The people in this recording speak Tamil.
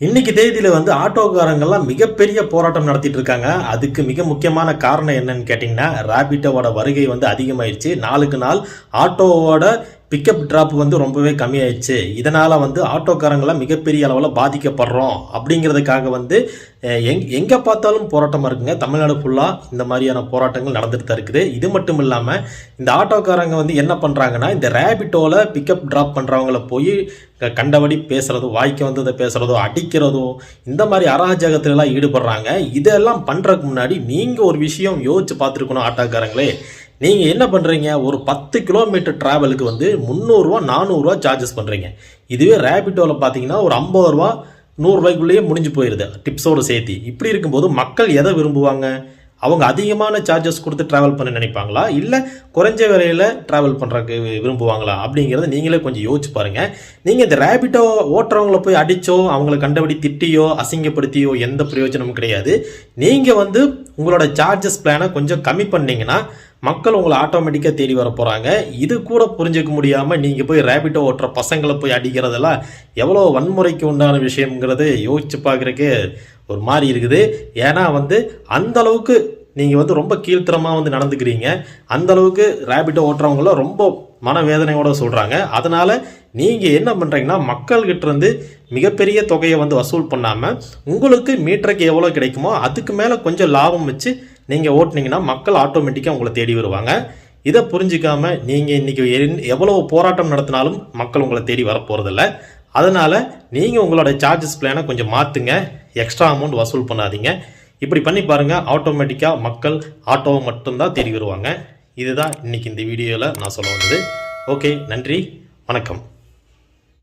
இன்னைக்கு தேதியில ஆட்டோக்காரங்கெல்லாம் மிகப்பெரிய போராட்டம் நடத்திட்டு இருக்காங்க. அதுக்கு மிக முக்கியமான காரணம் என்னன்னு கேட்டீங்கன்னா, ராபிட்டோவோட வருகை அதிகமாயிருச்சு. நாளுக்கு நாள் ஆட்டோவோட பிக்கப் டிராப் ரொம்பவே கம்மியாயிடுச்சு. இதனால ஆட்டோக்காரங்களாம் மிகப்பெரிய அளவில் பாதிக்கப்படுறோம் அப்படிங்கிறதுக்காக எங்கே பார்த்தாலும் போராட்டமாக இருக்குங்க. தமிழ்நாடு ஃபுல்லாக இந்த மாதிரியான போராட்டங்கள் நடந்துட்டு தான் இருக்குது. இது மட்டும் இல்லாமல் இந்த ஆட்டோக்காரங்க என்ன பண்ணுறாங்கன்னா, இந்த ரேபிட்டோவில் பிக்கப் ட்ராப் பண்ணுறவங்கள போய் கண்டபடி பேசுகிறதோ, வாய்க்கு வந்ததை பேசுகிறதோ, அடிக்கிறதோ, இந்த மாதிரி அராஜகத்திலலாம் ஈடுபடுறாங்க. இதெல்லாம் பண்ணுறதுக்கு முன்னாடி நீங்கள் ஒரு விஷயம் யோசிச்சு பார்த்துருக்கணும் ஆட்டோக்காரங்களே. நீங்கள் என்ன பண்ணுறீங்க, ஒரு 10 கிலோமீட்டர் ட்ராவலுக்கு 300 400 சார்ஜஸ் பண்ணுறீங்க. இதுவே ரேபிட்டோவில் பார்த்தீங்கன்னா ஒரு 50 ரூபா 100 ரூபாய்க்குள்ளேயே முடிஞ்சு போயிடுது டிப்ஸோடு சேர்த்து. இப்படி இருக்கும்போது மக்கள் எதை விரும்புவாங்க? அவங்க அதிகமான சார்ஜஸ் கொடுத்து ட்ராவல் பண்ண நினைப்பாங்களா, இல்லை குறைஞ்ச விலையில் ட்ராவல் பண்ணுறதுக்கு விரும்புவாங்களா அப்படிங்கிறத நீங்களே கொஞ்சம் யோசிச்சு பாருங்கள். நீங்கள் இந்த ரேபிட்டோ ஓட்டுறவங்கள போய் அடித்தோ, அவங்கள கண்டபடி திட்டியோ, அசிங்கப்படுத்தியோ எந்த பிரயோஜனமும் கிடையாது. நீங்கள் உங்களோட சார்ஜஸ் பிளானை கொஞ்சம் கம்மி பண்ணிங்கன்னா மக்கள் உங்களை ஆட்டோமேட்டிக்காக தேடி வர போகிறாங்க. இது கூட புரிஞ்சிக்க முடியாமல் நீங்கள் போய் ரேபிட்டோ ஓட்டுற பசங்களை போய் அடிக்கிறதெல்லாம் எவ்வளோ வன்முறைக்கு உண்டான விஷயங்கிறது யோசிச்சு பார்க்குறக்கு ஒரு மாதிரி இருக்குது. ஏன்னா அந்த அளவுக்கு நீங்கள் ரொம்ப கீழ்த்தரமாக நடந்துக்கிறீங்க. அந்த அளவுக்கு ரேபிட்டோ ஓட்டுறவங்களாம் ரொம்ப மனவேதனையோட சொல்கிறாங்க. அதனால் நீங்கள் என்ன பண்ணுறீங்கன்னா, மக்கள்கிட்ட இருந்து மிகப்பெரிய தொகையை வசூல் பண்ணாமல் உங்களுக்கு மீட்டருக்கு எவ்வளோ கிடைக்குமோ அதுக்கு மேலே கொஞ்சம் லாபம் வச்சு நீங்கள் ஓட்டுனீங்கன்னா மக்கள் ஆட்டோமேட்டிக்காக உங்களை தேடி வருவாங்க. இதை புரிஞ்சிக்காமல் நீங்கள் இன்றைக்கி எவ்வளோ போராட்டம் நடத்தினாலும் மக்கள் உங்களை தேடி வரப்போகிறதில்ல. அதனால் நீங்கள் உங்களோட சார்ஜஸ் பிளானை கொஞ்சம் மாற்றுங்க. எக்ஸ்ட்ரா அமௌண்ட் வசூல் பண்ணாதீங்க. இப்படி பண்ணி பாருங்கள், ஆட்டோமேட்டிக்காக மக்கள் ஆட்டோவை மட்டும்தான் தேடி வருவாங்க. இதுதான் இன்றைக்கி இந்த வீடியோவில் நான் சொல்ல வந்தது. ஓகே, நன்றி, வணக்கம்.